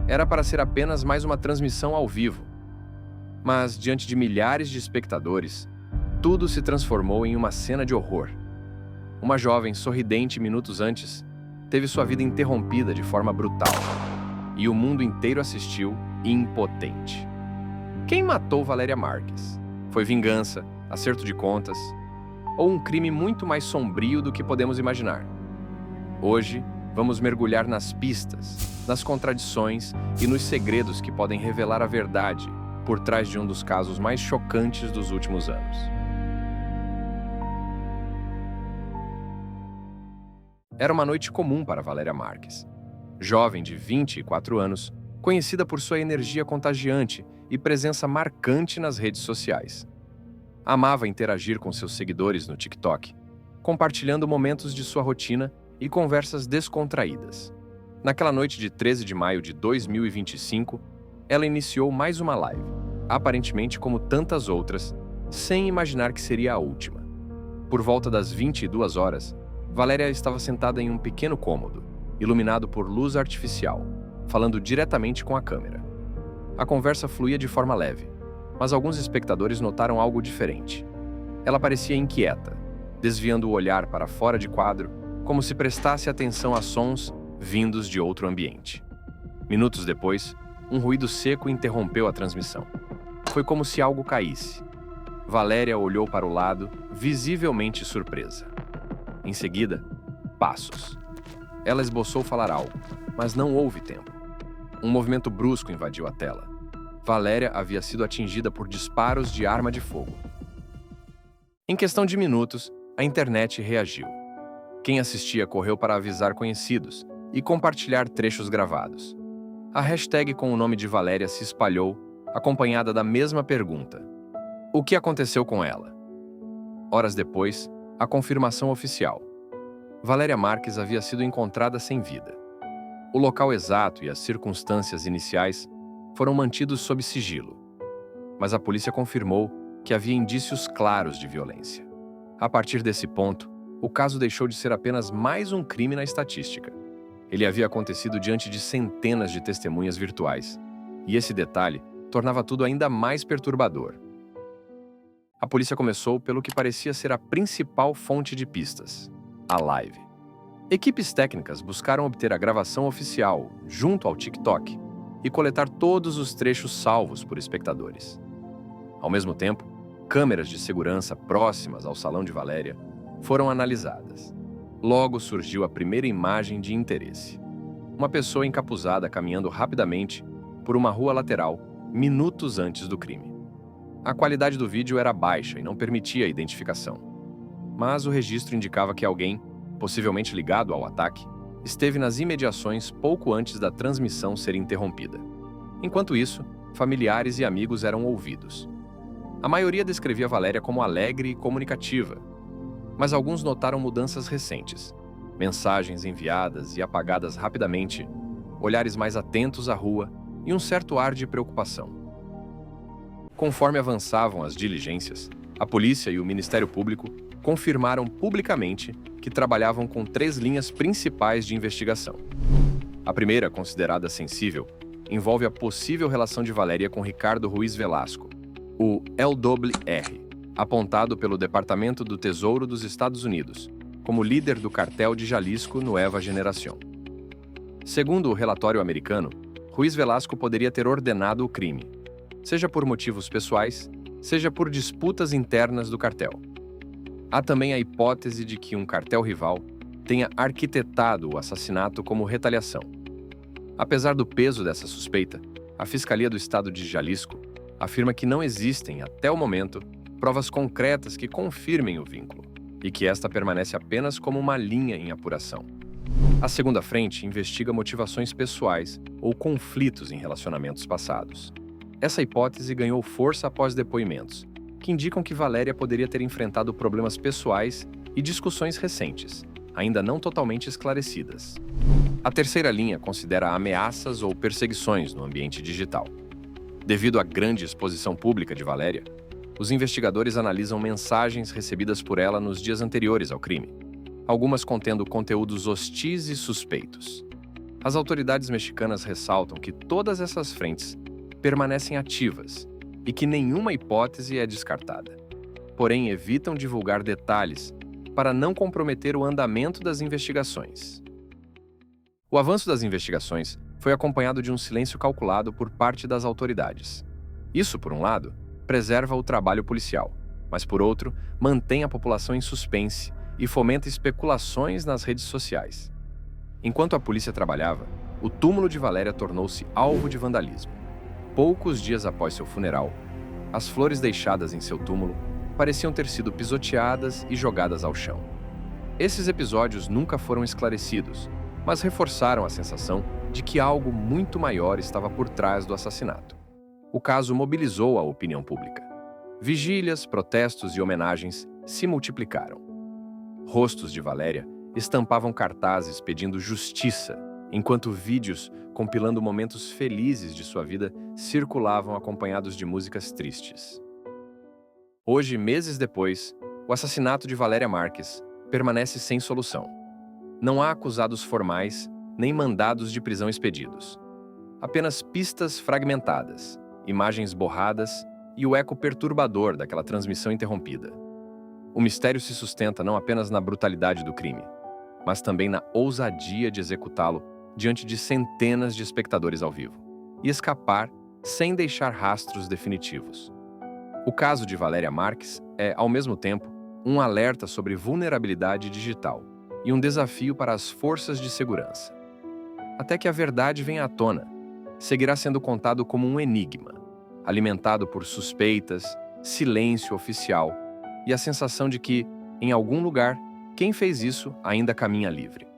Era para ser apenas mais uma transmissão ao vivo. Mas, diante de milhares de espectadores, tudo se transformou em uma cena de horror. Uma jovem sorridente minutos antes teve sua vida interrompida de forma brutal, e o mundo inteiro assistiu impotente. Quem matou Valéria Marques? Foi vingança, acerto de contas, ou um crime muito mais sombrio do que podemos imaginar? Hoje, vamos mergulhar nas pistas, nas contradições e nos segredos que podem revelar a verdade por trás de um dos casos mais chocantes dos últimos anos. Era uma noite comum para Valéria Marques. Jovem de 24 anos, conhecida por sua energia contagiante e presença marcante nas redes sociais. Amava interagir com seus seguidores no TikTok, compartilhando momentos de sua rotina e conversas descontraídas. Naquela noite de 13 de maio de 2025, ela iniciou mais uma live, aparentemente como tantas outras, sem imaginar que seria a última. Por volta das 22 horas, Valéria estava sentada em um pequeno cômodo, iluminado por luz artificial, falando diretamente com a câmera. A conversa fluía de forma leve, mas alguns espectadores notaram algo diferente. Ela parecia inquieta, desviando o olhar para fora de quadro, como se prestasse atenção a sons vindos de outro ambiente. Minutos depois, um ruído seco interrompeu a transmissão. Foi como se algo caísse. Valéria olhou para o lado, visivelmente surpresa. Em seguida, passos. Ela esboçou falar algo, mas não houve tempo. Um movimento brusco invadiu a tela. Valéria havia sido atingida por disparos de arma de fogo. Em questão de minutos, a internet reagiu. Quem assistia correu para avisar conhecidos e compartilhar trechos gravados. A hashtag com o nome de Valéria se espalhou, acompanhada da mesma pergunta: o que aconteceu com ela? Horas depois, a confirmação oficial. Valéria Marques havia sido encontrada sem vida. O local exato e as circunstâncias iniciais foram mantidos sob sigilo, mas a polícia confirmou que havia indícios claros de violência. A partir desse ponto, o caso deixou de ser apenas mais um crime na estatística. Ele havia acontecido diante de centenas de testemunhas virtuais, e esse detalhe tornava tudo ainda mais perturbador. A polícia começou pelo que parecia ser a principal fonte de pistas: a live. Equipes técnicas buscaram obter a gravação oficial junto ao TikTok e coletar todos os trechos salvos por espectadores. Ao mesmo tempo, câmeras de segurança próximas ao salão de Valéria foram analisadas. Logo surgiu a primeira imagem de interesse. Uma pessoa encapuzada caminhando rapidamente por uma rua lateral minutos antes do crime. A qualidade do vídeo era baixa e não permitia a identificação. Mas o registro indicava que alguém, possivelmente ligado ao ataque, esteve nas imediações pouco antes da transmissão ser interrompida. Enquanto isso, familiares e amigos eram ouvidos. A maioria descrevia Valéria como alegre e comunicativa, mas alguns notaram mudanças recentes: mensagens enviadas e apagadas rapidamente, olhares mais atentos à rua e um certo ar de preocupação. Conforme avançavam as diligências, a polícia e o Ministério Público confirmaram publicamente que trabalhavam com 3 linhas principais de investigação. A primeira, considerada sensível, envolve a possível relação de Valéria com Ricardo Ruiz Velasco, o LWR, apontado pelo Departamento do Tesouro dos Estados Unidos como líder do cartel de Jalisco Nueva Generación. Segundo o relatório americano, Ruiz Velasco poderia ter ordenado o crime, seja por motivos pessoais, seja por disputas internas do cartel. Há também a hipótese de que um cartel rival tenha arquitetado o assassinato como retaliação. Apesar do peso dessa suspeita, a Fiscalia do Estado de Jalisco afirma que não existem, até o momento, provas concretas que confirmem o vínculo, e que esta permanece apenas como uma linha em apuração. A segunda frente investiga motivações pessoais ou conflitos em relacionamentos passados. Essa hipótese ganhou força após depoimentos, que indicam que Valéria poderia ter enfrentado problemas pessoais e discussões recentes, ainda não totalmente esclarecidas. A terceira linha considera ameaças ou perseguições no ambiente digital. Devido à grande exposição pública de Valéria, os investigadores analisam mensagens recebidas por ela nos dias anteriores ao crime, algumas contendo conteúdos hostis e suspeitos. As autoridades mexicanas ressaltam que todas essas frentes permanecem ativas e que nenhuma hipótese é descartada. Porém, evitam divulgar detalhes para não comprometer o andamento das investigações. O avanço das investigações foi acompanhado de um silêncio calculado por parte das autoridades. Isso, por um lado, preserva o trabalho policial, mas, por outro, mantém a população em suspense e fomenta especulações nas redes sociais. Enquanto a polícia trabalhava, o túmulo de Valéria tornou-se alvo de vandalismo. Poucos dias após seu funeral, as flores deixadas em seu túmulo pareciam ter sido pisoteadas e jogadas ao chão. Esses episódios nunca foram esclarecidos, mas reforçaram a sensação de que algo muito maior estava por trás do assassinato. O caso mobilizou a opinião pública. Vigílias, protestos e homenagens se multiplicaram. Rostos de Valéria estampavam cartazes pedindo justiça, enquanto vídeos compilando momentos felizes de sua vida circulavam acompanhados de músicas tristes. Hoje, meses depois, o assassinato de Valéria Marques permanece sem solução. Não há acusados formais nem mandados de prisão expedidos. Apenas pistas fragmentadas, imagens borradas e o eco perturbador daquela transmissão interrompida. O mistério se sustenta não apenas na brutalidade do crime, mas também na ousadia de executá-lo diante de centenas de espectadores ao vivo e escapar sem deixar rastros definitivos. O caso de Valéria Marques é, ao mesmo tempo, um alerta sobre vulnerabilidade digital e um desafio para as forças de segurança. Até que a verdade venha à tona, seguirá sendo contado como um enigma, alimentado por suspeitas, silêncio oficial e a sensação de que, em algum lugar, quem fez isso ainda caminha livre.